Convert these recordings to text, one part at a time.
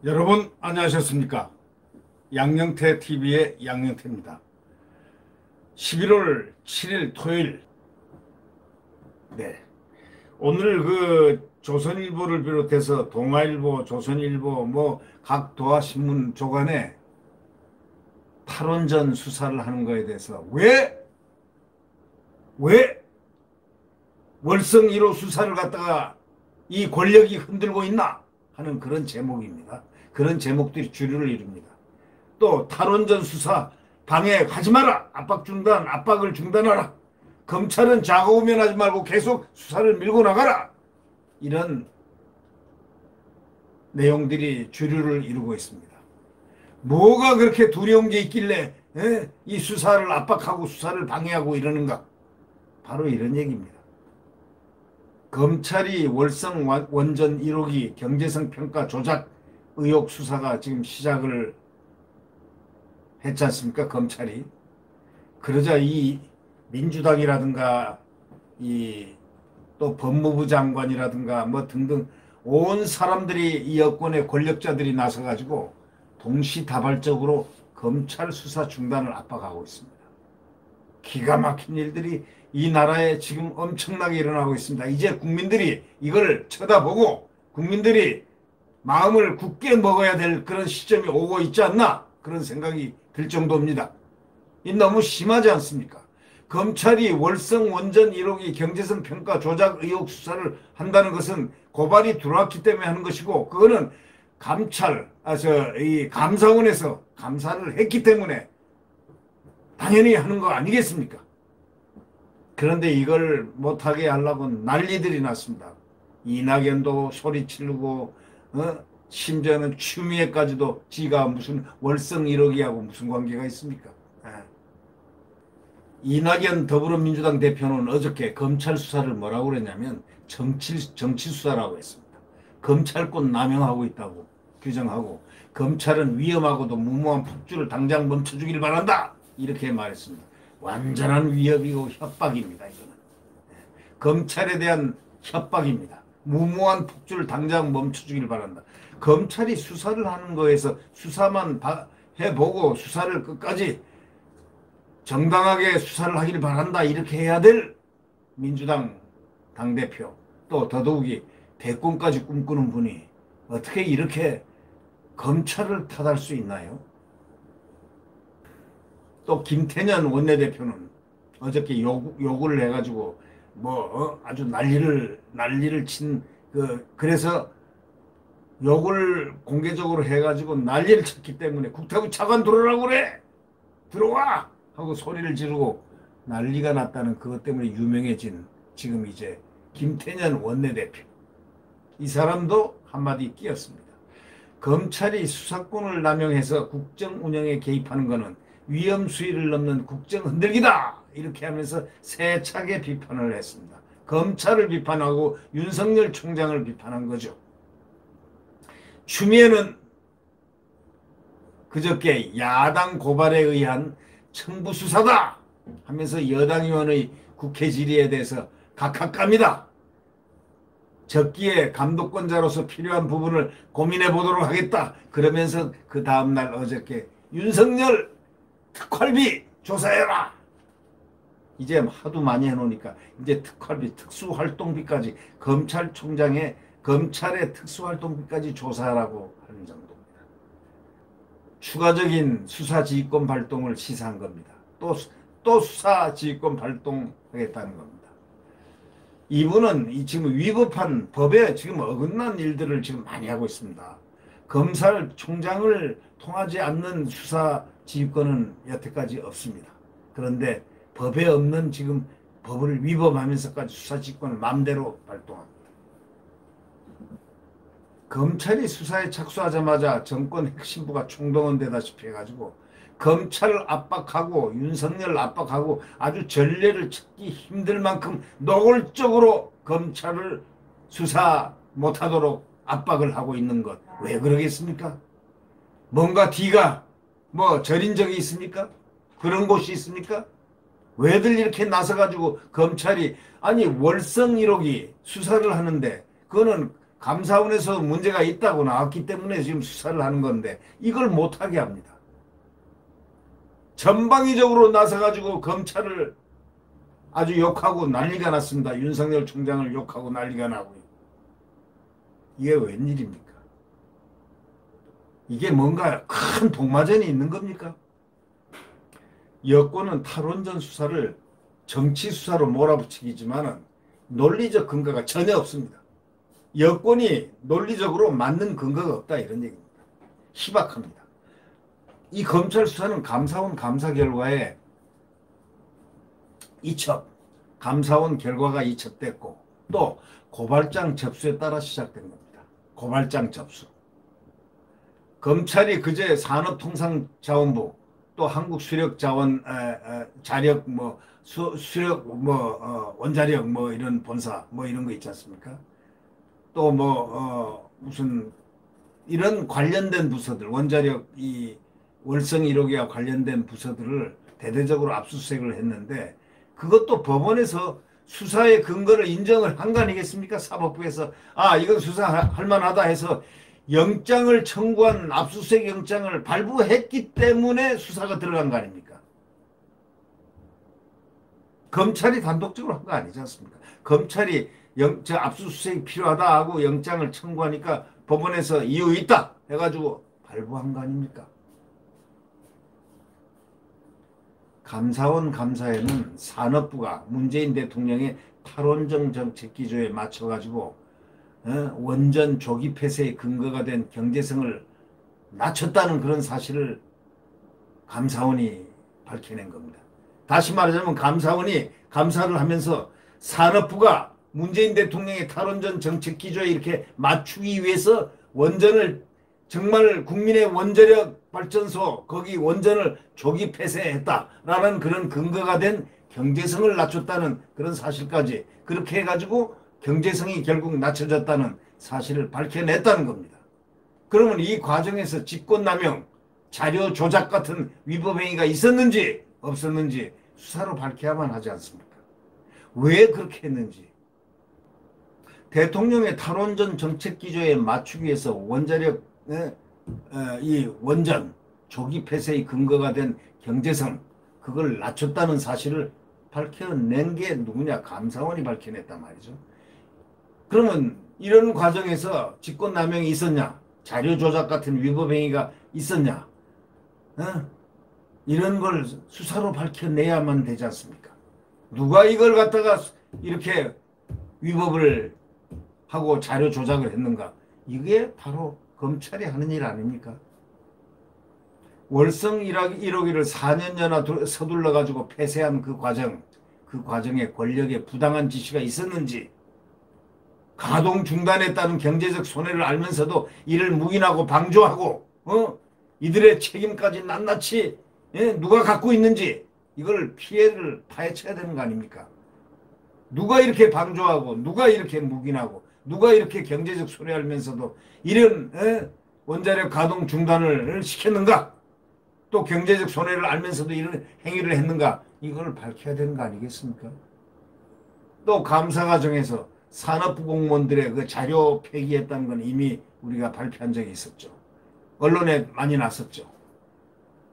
여러분 안녕하셨습니까? 양영태 TV의 양영태입니다. 11월 7일 토요일. 네. 오늘 조선일보를 비롯해서 동아일보, 조선일보 각 도하신문 조간에 탈원전 수사를 하는 거에 대해서 왜 월성 1호 수사를 갖다가 이 권력이 흔들고 있나 하는 그런 제목입니다. 그런 제목들이 주류를 이룹니다. 또 탈원전 수사 방해하지 마라. 압박을 중단하라. 검찰은 좌고우면하지 말고 계속 수사를 밀고 나가라. 이런 내용들이 주류를 이루고 있습니다. 뭐가 그렇게 두려운 게 있길래 이 수사를 압박하고 수사를 방해하고 이러는가? 바로 이런 얘기입니다. 검찰이 월성 원전 1호기 경제성 평가 조작 의혹 수사가 지금 시작을 했지 않습니까? 검찰이. 그러자 이 민주당이라든가 이 또 법무부 장관이라든가 뭐 등등 온 사람들이 이 여권의 권력자들이 나서가지고 동시다발적으로 검찰 수사 중단을 압박하고 있습니다. 기가 막힌 일들이 이 나라에 지금 엄청나게 일어나고 있습니다. 이제 국민들이 이걸 쳐다보고 국민들이 마음을 굳게 먹어야 될 그런 시점이 오고 있지 않나 그런 생각이 들 정도입니다. 이 너무 심하지 않습니까? 검찰이 월성 원전 1호기 경제성 평가 조작 의혹 수사를 한다는 것은 고발이 들어왔기 때문에 하는 것이고 그거는 이 감사원에서 감사를 했기 때문에 당연히 하는 거 아니겠습니까? 그런데 이걸 못하게 하려고 난리들이 났습니다. 이낙연도 소리 지르고 심지어는 추미애까지도 지가 무슨 월성 1호기하고 무슨 관계가 있습니까? 이낙연 더불어민주당 대표는 어저께 검찰 수사를 뭐라고 그랬냐면 정치 수사라고 했습니다. 검찰권 남용하고 있다고 규정하고 검찰은 위험하고도 무모한 폭주를 당장 멈춰주길 바란다 이렇게 말했습니다. 완전한 위협이고 협박입니다. 이거는 검찰에 대한 협박입니다. 무모한 폭주를 당장 멈춰주길 바란다. 검찰이 수사를 하는 거에서 수사만 해보고 수사를 끝까지 정당하게 수사를 하길 바란다 이렇게 해야 될 민주당 당대표 또 더더욱이 대권까지 꿈꾸는 분이 어떻게 이렇게 검찰을 탓할 수 있나요? 또 김태년 원내대표는 어저께 욕을 해가지고 아주 난리를 친 그래서 욕을 공개적으로 해가지고 난리를 쳤기 때문에 국토부 차관 들어오라고 그래 들어와 하고 소리를 지르고 난리가 났다는 그것 때문에 유명해진 지금 이제 김태년 원내대표 이 사람도 한마디 끼었습니다. 검찰이 수사권을 남용해서 국정 운영에 개입하는 것은 위험 수위를 넘는 국정 흔들기다 이렇게 하면서 세차게 비판을 했습니다. 검찰을 비판하고 윤석열 총장을 비판한 거죠. 추미애는 그저께 야당 고발에 의한 청부 수사다 하면서 여당 의원의 국회 질의에 대해서 각하깝니다. 적기에 감독권자로서 필요한 부분을 고민해 보도록 하겠다. 그러면서 그 다음날 어저께 윤석열 특활비 조사해라. 이제 하도 많이 해놓으니까 이제 특활비 특수활동비까지 검찰의 특수활동비까지 조사하라고 하는 정도입니다. 추가적인 수사지휘권 발동을 시사한 겁니다. 또 수사지휘권 발동하겠다는 겁니다. 이분은 지금 위법한 법에 지금 어긋난 일들을 지금 많이 하고 있습니다. 검찰총장을 통하지 않는 수사지휘권은 여태까지 없습니다. 그런데 법에 없는 지금 법을 위법하면서까지 수사지휘권을 마음대로 발동합니다. 검찰이 수사에 착수하자마자 정권 핵심부가 총동원되다시피 해가지고 검찰을 압박하고 윤석열을 압박하고 아주 전례를 찾기 힘들 만큼 노골적으로 검찰을 수사 못하도록 압박을 하고 있는 것. 왜 그러겠습니까? 뭔가 뒤가 저린 적이 있습니까? 그런 곳이 있습니까? 왜들 이렇게 나서가지고 검찰이 아니 월성 1호기 수사를 하는데 그거는 감사원에서 문제가 있다고 나왔기 때문에 지금 수사를 하는 건데 이걸 못하게 합니다. 전방위적으로 나서가지고 검찰을 아주 욕하고 난리가 났습니다. 윤석열 총장을 욕하고 난리가 나고요. 이게 웬일입니까? 이게 뭔가 큰 동마전이 있는 겁니까? 여권은 탈원전 수사를 정치 수사로 몰아붙이기지만은 논리적 근거가 전혀 없습니다. 여권이 논리적으로 맞는 근거가 없다 이런 얘기입니다. 희박합니다. 이 검찰 수사는 감사원 감사 결과에 이첩, 감사원 결과가 이첩됐고 또 고발장 접수에 따라 시작된 겁니다. 고발장 접수. 검찰이 그제 산업통상자원부 또 한국수력자원 자력 수력 원자력 이런 본사 이런 거 있지 않습니까? 또 무슨 이런 관련된 부서들 원자력 이 월성 1호기와 관련된 부서들을 대대적으로 압수수색을 했는데 그것도 법원에서 수사의 근거를 인정을 한 거 아니겠습니까? 사법부에서 이건 수사할 만하다 해서 영장을 청구한 압수수색 영장을 발부했기 때문에 수사가 들어간 거 아닙니까? 검찰이 단독적으로 한 거 아니지 않습니까? 검찰이 압수수색이 필요하다 하고 영장을 청구하니까 법원에서 이유 있다 해가지고 발부한 거 아닙니까? 감사원 감사에는 산업부가 문재인 대통령의 탈원전 정책 기조에 맞춰가지고 원전 조기 폐쇄의 근거가 된 경제성을 낮췄다는 그런 사실을 감사원이 밝혀낸 겁니다. 다시 말하자면 감사원이 감사를 하면서 산업부가 문재인 대통령의 탈원전 정책 기조에 이렇게 맞추기 위해서 원전을 정말 국민의 원자력 발전소 거기 원전을 조기 폐쇄했다라는 그런 근거가 된 경제성을 낮췄다는 그런 사실까지 그렇게 해가지고 경제성이 결국 낮춰졌다는 사실을 밝혀냈다는 겁니다. 그러면 이 과정에서 직권남용, 자료 조작 같은 위법행위가 있었는지 없었는지 수사로 밝혀야만 하지 않습니까? 왜 그렇게 했는지. 대통령의 탈원전 정책 기조에 맞추기 위해서 원자력 이 원전 조기 폐쇄의 근거가 된 경제성 그걸 낮췄다는 사실을 밝혀낸 게 누구냐? 감사원이 밝혀냈단 말이죠. 그러면 이런 과정에서 직권남용이 있었냐? 자료 조작 같은 위법행위가 있었냐? 이런 걸 수사로 밝혀내야만 되지 않습니까? 누가 이걸 갖다가 이렇게 위법을 하고 자료 조작을 했는가? 이게 바로 검찰이 하는 일 아닙니까? 월성 1호기를 4년여나 서둘러 가지고 폐쇄한 그 과정에 권력의 부당한 지시가 있었는지 가동 중단에 따른 경제적 손해를 알면서도 이를 묵인하고 방조하고 이들의 책임까지 낱낱이 누가 갖고 있는지 이걸 피해를 파헤쳐야 되는 거 아닙니까? 누가 이렇게 방조하고 누가 이렇게 묵인하고 누가 이렇게 경제적 손해 알면서도 이런 원자력 가동 중단을 시켰는가? 또 경제적 손해를 알면서도 이런 행위를 했는가? 이걸 밝혀야 되는 거 아니겠습니까? 또 감사 과정에서 산업부 공무원들의 그 자료 폐기했다는 건 이미 우리가 발표한 적이 있었죠. 언론에 많이 났었죠.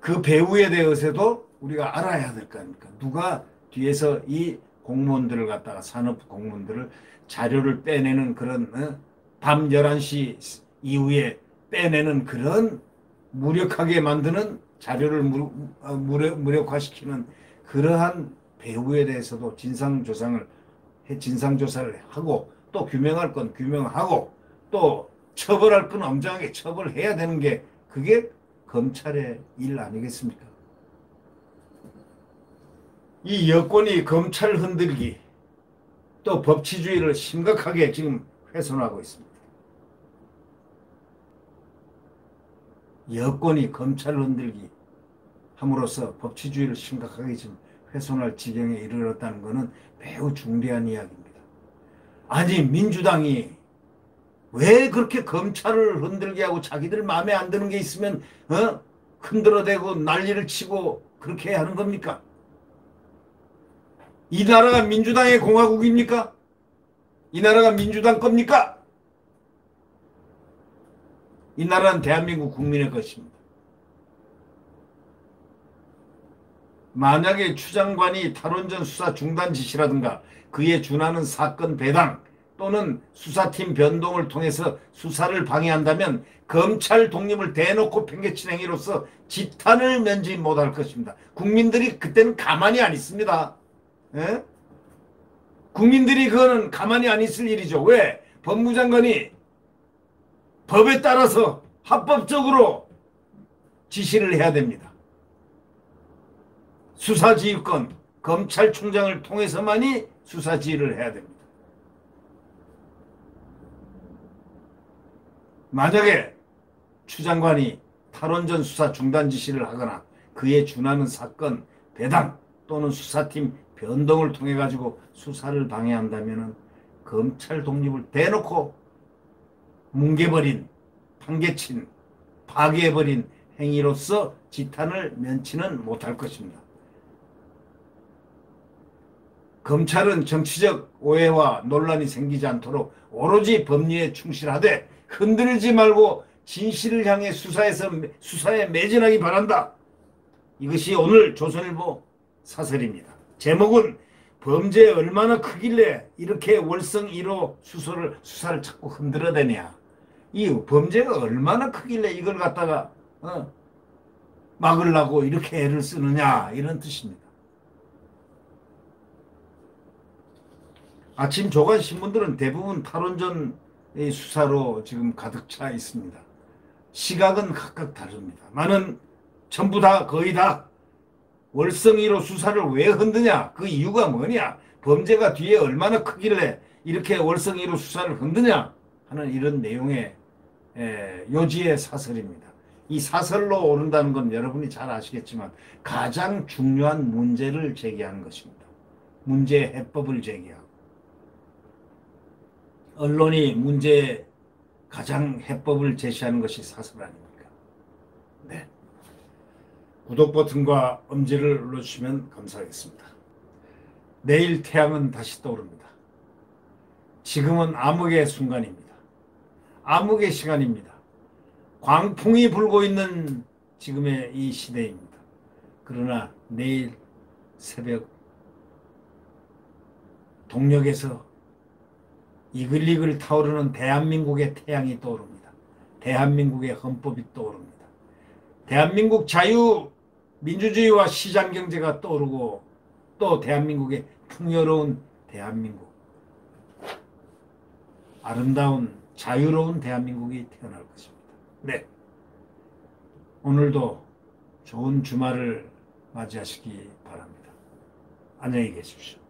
그 배후에 대해서도 우리가 알아야 될 거 아닙니까? 누가 뒤에서 이 공무원들을 갖다가 산업부 공무원들을 자료를 빼내는 그런 밤 11시 이후에 빼내는 그런 무력하게 만드는 자료를 무력화시키는 그러한 배후에 대해서도 진상조사를 하고 또 규명할 건 규명하고 또 처벌할 건 엄정하게 처벌해야 되는 게 그게 검찰의 일 아니겠습니까? 이 여권이 검찰 흔들기 또 법치주의를 심각하게 지금 훼손하고 있습니다. 여권이 검찰 흔들기 함으로써 법치주의를 심각하게 지금 훼손할 지경에 이르렀다는 것은 매우 중대한 이야기입니다. 아니 민주당이 왜 그렇게 검찰을 흔들게 하고 자기들 마음에 안 드는 게 있으면 흔들어대고 난리를 치고 그렇게 하는 겁니까? 이 나라가 민주당의 공화국입니까? 이 나라가 민주당 겁니까? 이 나라는 대한민국 국민의 것입니다. 만약에 추 장관이 탈원전 수사 중단 지시라든가 그에 준하는 사건 배당 또는 수사팀 변동을 통해서 수사를 방해한다면 검찰 독립을 대놓고 팽개친 행위로서 지탄을 면치 못할 것입니다. 국민들이 그때는 가만히 안 있습니다. 에? 국민들이 그거는 가만히 안 있을 일이죠. 왜? 법무장관이 법에 따라서 합법적으로 지시를 해야 됩니다. 수사지휘권, 검찰총장을 통해서만이 수사지휘를 해야 됩니다. 만약에 추 장관이 탈원전 수사 중단 지시를 하거나 그에 준하는 사건 배당 또는 수사팀 변동을 통해 가지고 수사를 방해한다면 검찰 독립을 대놓고 뭉개버린, 판개친, 파괴해버린 행위로서 지탄을 면치는 못할 것입니다. 검찰은 정치적 오해와 논란이 생기지 않도록 오로지 법리에 충실하되 흔들지 말고 진실을 향해 수사에 매진하기 바란다. 이것이 오늘 조선일보 사설입니다. 제목은 범죄 얼마나 크길래 이렇게 월성 1호 수사를 자꾸 흔들어대냐. 이 범죄가 얼마나 크길래 이걸 갖다가 막으려고 이렇게 애를 쓰느냐 이런 뜻입니다. 아침 조간 신문들은 대부분 탈원전 수사로 지금 가득 차 있습니다. 시각은 각각 다릅니다. 많은 전부 다 거의 다 월성 1호 수사를 왜 흔드냐? 그 이유가 뭐냐? 범죄가 뒤에 얼마나 크길래 이렇게 월성 1호 수사를 흔드냐? 하는 이런 내용의 요지의 사설입니다. 이 사설로 오른다는 건 여러분이 잘 아시겠지만 가장 중요한 문제를 제기하는 것입니다. 문제의 해법을 제기하고 언론이 문제의 가장 해법을 제시하는 것이 사설 아닙니까? 네. 구독 버튼과 엄지를 눌러주시면 감사하겠습니다. 내일 태양은 다시 떠오릅니다. 지금은 암흑의 순간입니다. 암흑의 시간입니다. 광풍이 불고 있는 지금의 이 시대입니다. 그러나 내일 새벽 동력에서 이글이글 타오르는 대한민국의 태양이 떠오릅니다. 대한민국의 헌법이 떠오릅니다. 대한민국 자유민주주의와 시장경제가 떠오르고 또 대한민국의 풍요로운 대한민국, 아름다운 자유로운 대한민국이 태어날 것입니다. 네, 오늘도 좋은 주말을 맞이하시기 바랍니다. 안녕히 계십시오.